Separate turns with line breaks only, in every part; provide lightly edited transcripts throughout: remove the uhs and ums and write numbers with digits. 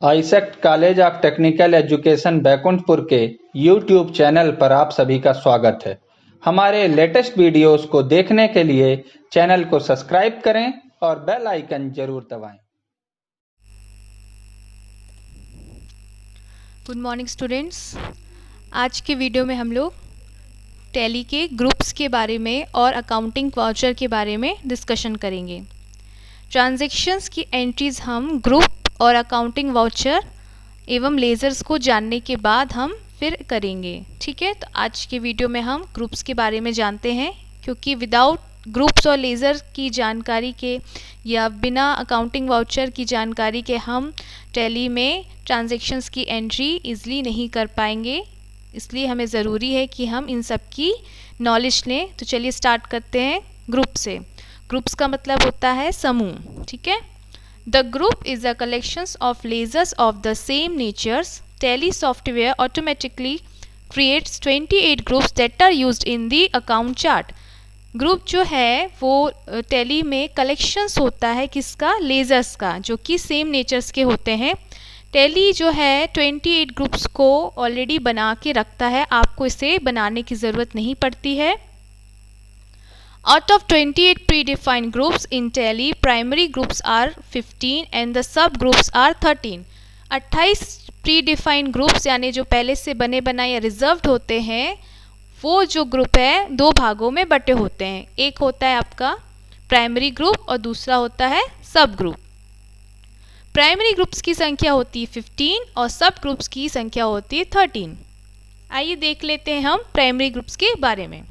AISECT college of technical education Baikunthpur के YouTube channel पर आप सभी का स्वागत है। हमारे लेटेस्ट वीडियोस को देखने के लिए चैनल को सब्सक्राइब करें और बेल आइकन जरूर दबाएं।
Good morning students. आज के वीडियो में हम लोग टैली के ग्रुप्स के बारे में और अकाउंटिंग वाउचर के बारे में डिस्कशन करेंगे। ट्रांजैक्शंस की एंट्रीज हम ग्रुप और अकाउंटिंग वाउचर एवं लेज़र्स को जानने के बाद हम फिर करेंगे। ठीक है, तो आज के वीडियो में हम ग्रुप्स के बारे में जानते हैं, क्योंकि विदाउट ग्रुप्स और लेज़र की जानकारी के या बिना अकाउंटिंग वाउचर की जानकारी के हम टैली में ट्रांजैक्शंस की एंट्री इजीली नहीं कर पाएंगे। इसलिए हमें ज़रूरी है कि हम इन सब की नॉलेज लें। तो चलिए स्टार्ट करते हैं ग्रुप से। ग्रुप्स का मतलब होता है समूह। ठीक है, the group is a collections of ledgers of the same natures. Tally software automatically creates 28 groups that are used in the account chart. Group जो है वो टैली में कलेक्शंस होता है किसका? लेजर्स का, जो कि सेम नेचर्स के होते हैं। टैली जो है 28 ग्रुप्स को ऑलरेडी बना के रखता है, आपको इसे बनाने की ज़रूरत नहीं पड़ती है। Out of 28 predefined groups in Tally, primary groups are 15 and the subgroups are 13. 28 predefined groups यानी जो पहले से बने बनाए या रिजर्व्ड होते हैं, वो जो ग्रुप है दो भागों में बटे होते हैं। एक होता है आपका प्राइमरी ग्रुप और दूसरा होता है सब ग्रुप। प्राइमरी ग्रुप्स की संख्या होती है 15 और सब ग्रुप्स की संख्या होती है 13। आइए देख लेते हैं हम प्राइमरी ग्रुप्स के बारे में।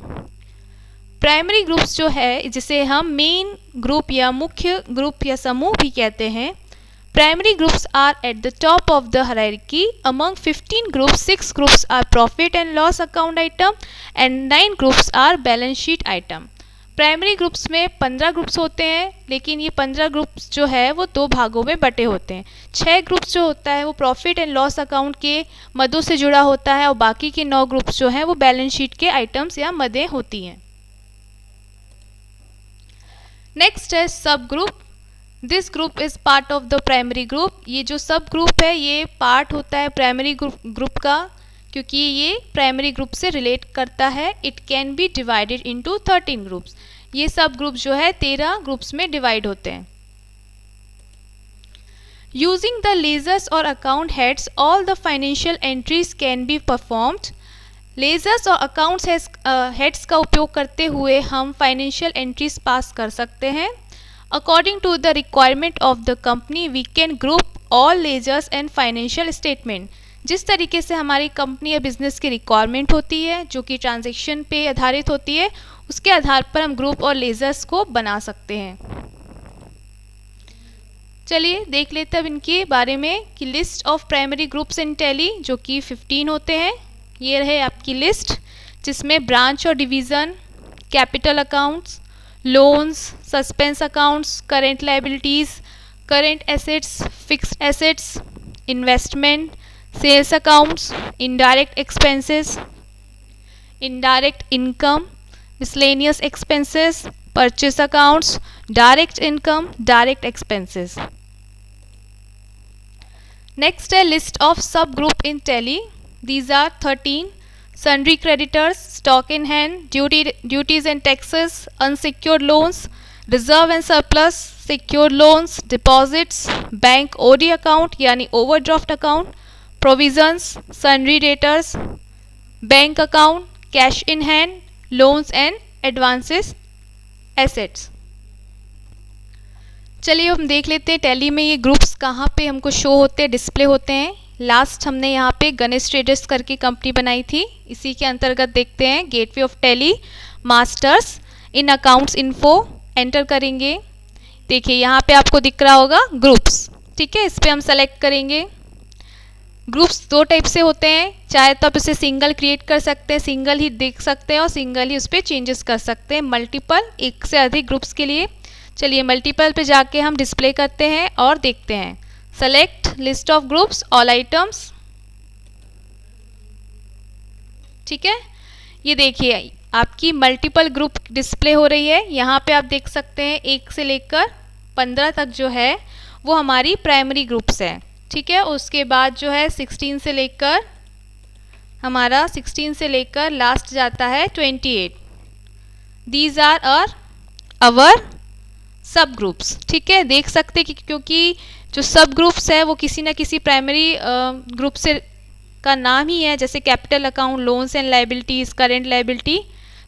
प्राइमरी ग्रुप्स जो है, जिसे हम मेन ग्रुप या मुख्य ग्रुप या समूह भी कहते हैं। Primary groups are at the top of the hierarchy. Among 15 groups 6 groups are profit and loss account item and 9 groups are balance sheet item. Primary groups में 15 ग्रुप्स होते हैं, लेकिन ये 15 ग्रुप्स जो है वो दो भागों में बटे होते हैं। 6 ग्रुप्स जो होता है वो प्रॉफिट एंड लॉस अकाउंट के मदों से जुड़ा होता है और बाकी के 9 ग्रुप्स जो हैं वो बैलेंस शीट के आइटम्स या मदें होती हैं। नेक्स्ट है सब group. This group is part of the primary group. ये जो सब ग्रुप है ये पार्ट होता है प्राइमरी ग्रुप का, क्योंकि ये प्राइमरी ग्रुप से रिलेट करता है। It can be divided into 13 groups. ये सब ग्रुप जो है 13 ग्रुप्स में डिवाइड होते हैं। यूजिंग द लेजर्स और account heads all the financial entries can be performed. Ledgers और अकाउंट्स हेड्स का उपयोग करते हुए हम फाइनेंशियल एंट्रीज पास कर सकते हैं। According to the requirement of the company we can group all ledgers and financial statement. जिस तरीके से हमारी कंपनी या बिजनेस की रिक्वायरमेंट होती है, जो कि ट्रांजैक्शन पे आधारित होती है, उसके आधार पर हम ग्रुप और लेजर्स को बना सकते हैं। चलिए देख लेते हैं अब इनके बारे में कि list of primary groups in tally, जो कि 15 होते हैं। ये रहे आपकी लिस्ट, जिसमें ब्रांच और division, capital accounts, loans, suspense accounts, current liabilities, current assets, fixed assets, investment, sales accounts, indirect expenses, indirect income, miscellaneous expenses, purchase accounts, direct income, direct expenses. Next है list of sub group in Tally. These are 13: sundry creditors, stock in hand, duties and taxes, unsecured loans, reserve and surplus, secured loans, deposits, bank OD account यानी overdraft account, provisions, sundry debtors, bank account, cash in hand, loans and advances, assets। चलिए हम देख लेते हैं tally में ये groups कहाँ पे हमको शो होते हैं, डिस्प्ले होते हैं। लास्ट हमने यहाँ पे गणेश ट्रेडर्स करके कंपनी बनाई थी, इसी के अंतर्गत देखते हैं gateway of tally, masters, in accounts info enter करेंगे। देखिए यहाँ पे आपको दिख रहा होगा ग्रुप्स। ठीक है, इस पर हम सेलेक्ट करेंगे। ग्रुप्स दो टाइप से होते हैं, चाहे तो आप इसे सिंगल क्रिएट कर सकते हैं, सिंगल ही देख सकते हैं और सिंगल ही उस पर चेंजेस कर सकते हैं। मल्टीपल, एक से अधिक ग्रुप्स के लिए। चलिए मल्टीपल पे जाके हम डिस्प्ले करते हैं और देखते हैं। Select list of groups, all items. ठीक है, ये देखिए आपकी मल्टीपल ग्रुप डिस्प्ले हो रही है। यहाँ पे आप देख सकते हैं 1 से लेकर 15 तक जो है वो हमारी प्राइमरी ग्रुप्स है। ठीक है। उसके बाद जो है 16 से लेकर हमारा 16 से लेकर लास्ट जाता है 28। दीज आर आवर सब ग्रुप्स। ठीक है, देख सकते कि क्योंकि जो सब ग्रुप्स है वो किसी ना किसी प्राइमरी ग्रुप से का नाम ही है, जैसे capital account, loans and liabilities, current liability,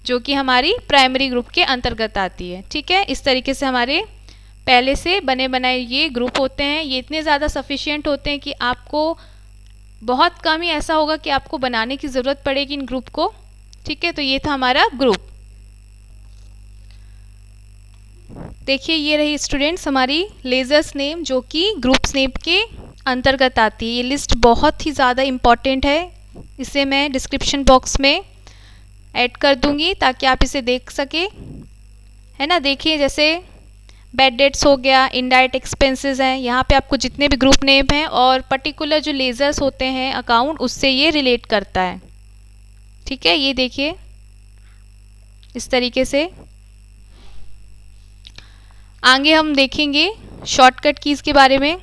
जो कि हमारी प्राइमरी ग्रुप के अंतर्गत आती है। ठीक है, इस तरीके से हमारे पहले से बने बनाए ये ग्रुप होते हैं। ये इतने ज़्यादा सफिशिएंट होते हैं कि आपको बहुत कम ही ऐसा होगा कि आपको बनाने की ज़रूरत पड़ेगी इन ग्रुप को। ठीक है, तो ये था हमारा ग्रुप। देखिए ये रही स्टूडेंट्स हमारी लेजर्स नेम, जो कि ग्रुप्स नेम के अंतर्गत आती है। ये लिस्ट बहुत ही ज़्यादा इम्पॉर्टेंट है, इसे मैं डिस्क्रिप्शन बॉक्स में ऐड कर दूंगी ताकि आप इसे देख सके, है ना। देखिए जैसे बैड डेट्स हो गया, इनडायरेक्ट एक्सपेंसेस हैं, यहाँ पे आपको जितने भी ग्रुप नेम हैं और पर्टिकुलर जो लेजर्स होते हैं अकाउंट, उससे ये रिलेट करता है। ठीक है, ये देखिए इस तरीके से। आगे हम देखेंगे शॉर्टकट कीज़ के बारे में।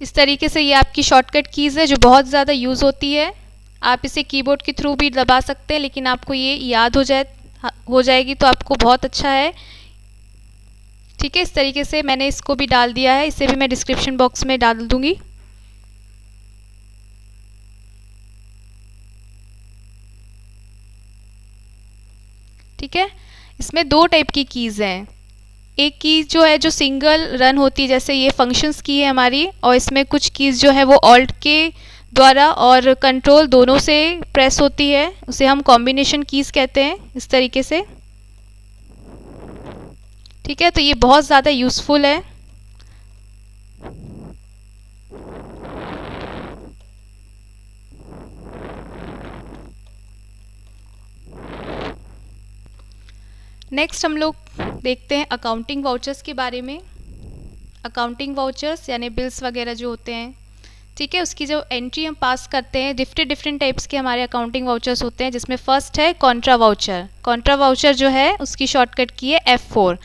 इस तरीके से ये आपकी शॉर्टकट कीज़ है जो बहुत ज़्यादा यूज़ होती है। आप इसे कीबोर्ड के थ्रू भी दबा सकते हैं, लेकिन आपको ये याद हो जाएगी तो आपको बहुत अच्छा है। ठीक है, इस तरीके से मैंने इसको भी डाल दिया है, इसे भी मैं डिस्क्रिप्शन बॉक्स में डाल दूंगी। ठीक है, इसमें दो टाइप की कीज़ हैं। एक कीज़ जो है जो सिंगल रन होती है, जैसे ये फंक्शंस की है हमारी, और इसमें कुछ कीज़ जो है वो ऑल्ट के द्वारा और कंट्रोल दोनों से प्रेस होती है, उसे हम कॉम्बिनेशन कीज़ कहते हैं, इस तरीके से। ठीक है, तो ये बहुत ज़्यादा यूज़फुल है। नेक्स्ट हम लोग देखते हैं अकाउंटिंग वाउचर्स के बारे में। अकाउंटिंग वाउचर्स यानी बिल्स वगैरह जो होते हैं, ठीक है, उसकी जो एंट्री हम पास करते हैं, डिफरेंट टाइप्स के हमारे अकाउंटिंग वाउचर्स होते हैं, जिसमें फर्स्ट है कॉन्ट्रा वाउचर। कॉन्ट्रा वाउचर जो है उसकी शॉर्टकट की है F4।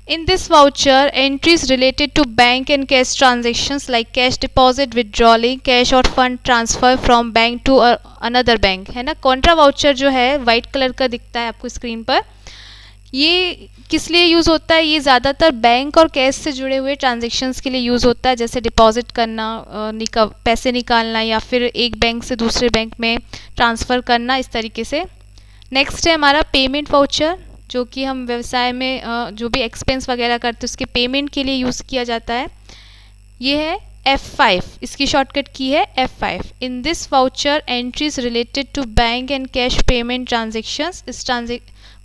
In this voucher, entries related to bank and cash transactions like cash deposit, withdrawing cash or fund transfer from bank to another bank, है ना। कॉन्ट्रा वाउचर जो है white colour का दिखता है आपको स्क्रीन पर। ये किस लिए यूज़ होता है? ये ज़्यादातर बैंक और कैश से जुड़े हुए ट्रांजेक्शन्स के लिए यूज़ होता है, जैसे डिपॉजिट करना, पैसे निकालना, या फिर एक बैंक से दूसरे बैंक में ट्रांसफ़र करना, इस तरीके से। नेक्स्ट है हमारा पेमेंट वाउचर, जो कि हम व्यवसाय में जो भी एक्सपेंस वगैरह करते हैं उसके पेमेंट के लिए यूज़ किया जाता है। ये है F5, इसकी शॉर्टकट की है F5। In this voucher entries related to bank and cash payment transactions. इस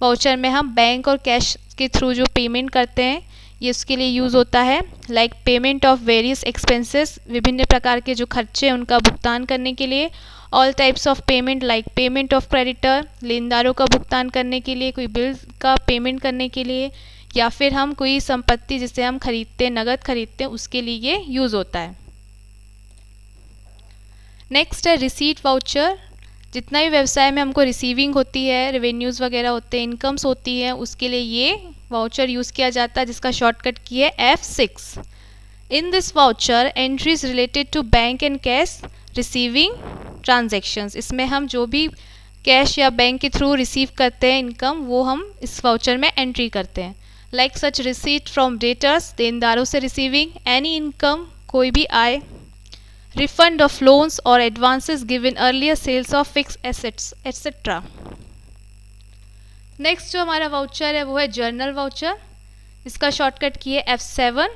वाउचर में हम बैंक और कैश के थ्रू जो पेमेंट करते हैं ये उसके लिए यूज़ होता है। Like payment of various expenses, विभिन्न प्रकार के जो खर्चे हैं उनका भुगतान करने के लिए। All types of payment like payment of creditor, लेनदारों का भुगतान करने के लिए, कोई बिल का पेमेंट करने के लिए, या फिर हम कोई संपत्ति जिसे हम खरीदते हैं, नगद खरीदते हैं, उसके लिए ये यूज़ होता है। नेक्स्ट है रिसीट वाउचर। जितना भी व्यवसाय में हमको रिसीविंग होती है, रेवेन्यूज़ वगैरह होते हैं, इनकम्स होती हैं, उसके लिए ये वाउचर यूज़ किया जाता है, जिसका शॉर्टकट की है F6। In this voucher entries related to bank and cash receiving transactions. इसमें हम जो भी कैश या बैंक के थ्रू रिसीव करते हैं इनकम, वो हम इस वाउचर में एंट्री करते हैं। Like such receipt from debtors, देनदारों से रिसीविंग एनी इनकम, कोई भी आय, रिफंड ऑफ लोन्स और advances given earlier, sales of fix assets etcetera. Next जो हमारा वाउचर है वो है जर्नल वाउचर। इसका शॉर्टकट की है F7।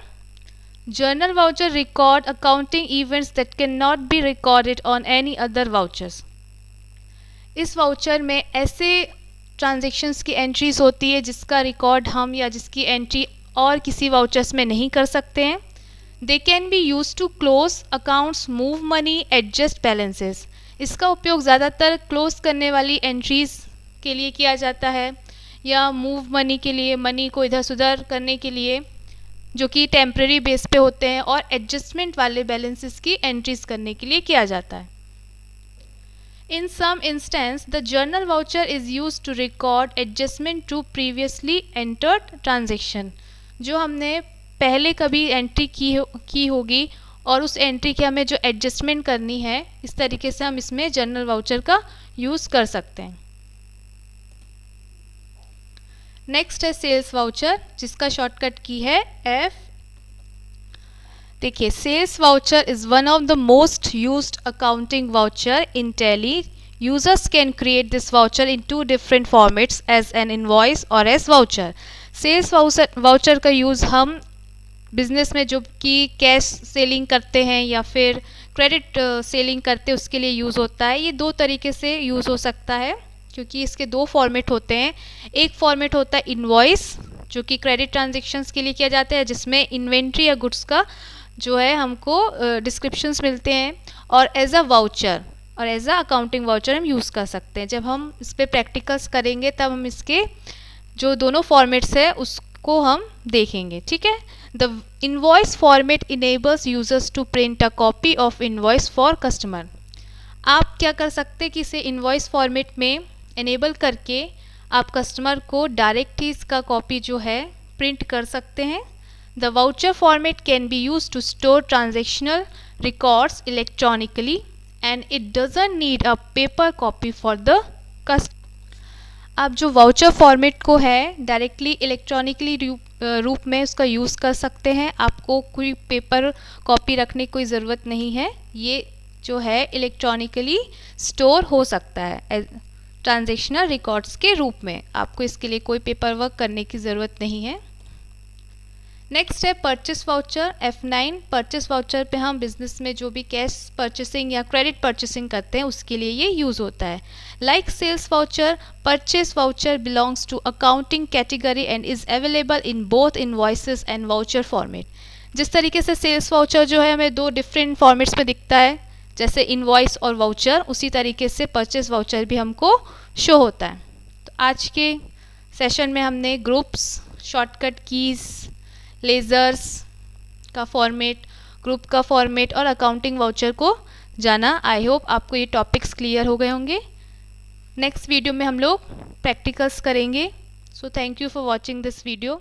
Journal voucher record accounting events that can not be recorded on any other vouchers. इस वाउचर में ऐसे ट्रांजेक्शन्स की एंट्रीज होती है जिसका रिकॉर्ड हम या जिसकी एंट्री और किसी वाउचर्स में नहीं कर सकते हैं। They can be use to close accounts, move money, adjust balances. इसका उपयोग ज़्यादातर क्लोज करने वाली एंट्रीज के लिए किया जाता है, या मूव मनी के लिए, मनी को इधर से उधर करने के लिए, जो कि टेम्प्रेरी बेस पे होते हैं, और एडजस्टमेंट वाले बैलेंसेस की एंट्रीज करने के लिए किया जाता है। In some instance, the journal voucher is used to record adjustment to previously entered transaction। जो हमने पहले कभी एंट्री की होगी और उस एंट्री की हमें जो एडजस्टमेंट करनी है, इस तरीके से हम इसमें जर्नल वाउचर का यूज़ कर सकते हैं। नेक्स्ट है सेल्स वाउचर, जिसका शॉर्टकट की है F। देखिए, sales voucher is one of the most used accounting voucher in Tally. Users can create this voucher in two different formats, as an invoice और as voucher। सेल्स वाउचर का use हम business में जो कि cash selling करते हैं या फिर क्रेडिट सेलिंग करते हैं उसके लिए यूज़ होता है। ये दो तरीके से यूज़ हो सकता है क्योंकि इसके दो फॉर्मेट होते हैं। एक फॉर्मेट होता है इनवॉइस, जो कि क्रेडिट ट्रांजेक्शन्स के लिए किया जाता है, जिसमें इन्वेंट्री या गुड्स का जो है हमको डिस्क्रिप्शंस मिलते हैं, और एज अ वाउचर और एज अ अकाउंटिंग वाउचर हम यूज़ कर सकते हैं। जब हम इस पर प्रैक्टिकल्स करेंगे तब हम इसके जो दोनों फॉर्मेट्स है उसको हम देखेंगे, ठीक है। The invoice format enables users to print a copy of invoice for customer. आप क्या कर सकते हैं कि इसे इनवॉइस फॉर्मेट में इनेबल करके आप कस्टमर को डायरेक्ट ही इसका कॉपी जो है प्रिंट कर सकते हैं। The voucher format can be use to store transactional records electronically and it doesn't need a paper copy for the customer। आप जो वाउचर फॉर्मेट को है डायरेक्टली इलेक्ट्रॉनिकली रूप में उसका यूज़ कर सकते हैं। आपको कोई पेपर कॉपी रखने की कोई ज़रूरत नहीं है। ये जो है इलेक्ट्रॉनिकली स्टोर हो सकता है ट्रांजेक्शनल रिकॉर्ड्स के रूप में। आपको इसके लिए कोई पेपर वर्क करने की ज़रूरत नहीं है। नेक्स्ट है purchase voucher F9। Purchase voucher पे हम बिजनेस में जो भी कैश परचेसिंग या क्रेडिट परचेसिंग करते हैं उसके लिए ये यूज़ होता है। Like sales voucher, purchase voucher belongs to accounting category and is available in both invoices and voucher format. जिस तरीके से सेल्स वाउचर जो है हमें दो डिफरेंट फॉर्मेट्स में दिखता है, जैसे इनवॉइस और वाउचर, उसी तरीके से परचेस वाउचर भी हमको शो होता है। तो आज के सेशन में हमने ग्रुप्स, शॉर्टकट कीज़, लेज़र्स का फॉर्मेट, ग्रुप का फॉर्मेट और अकाउंटिंग वाउचर को जाना। आई होप आपको ये टॉपिक्स क्लियर हो गए होंगे। नेक्स्ट वीडियो में हम लोग प्रैक्टिकल्स करेंगे। So thank you for watching this video.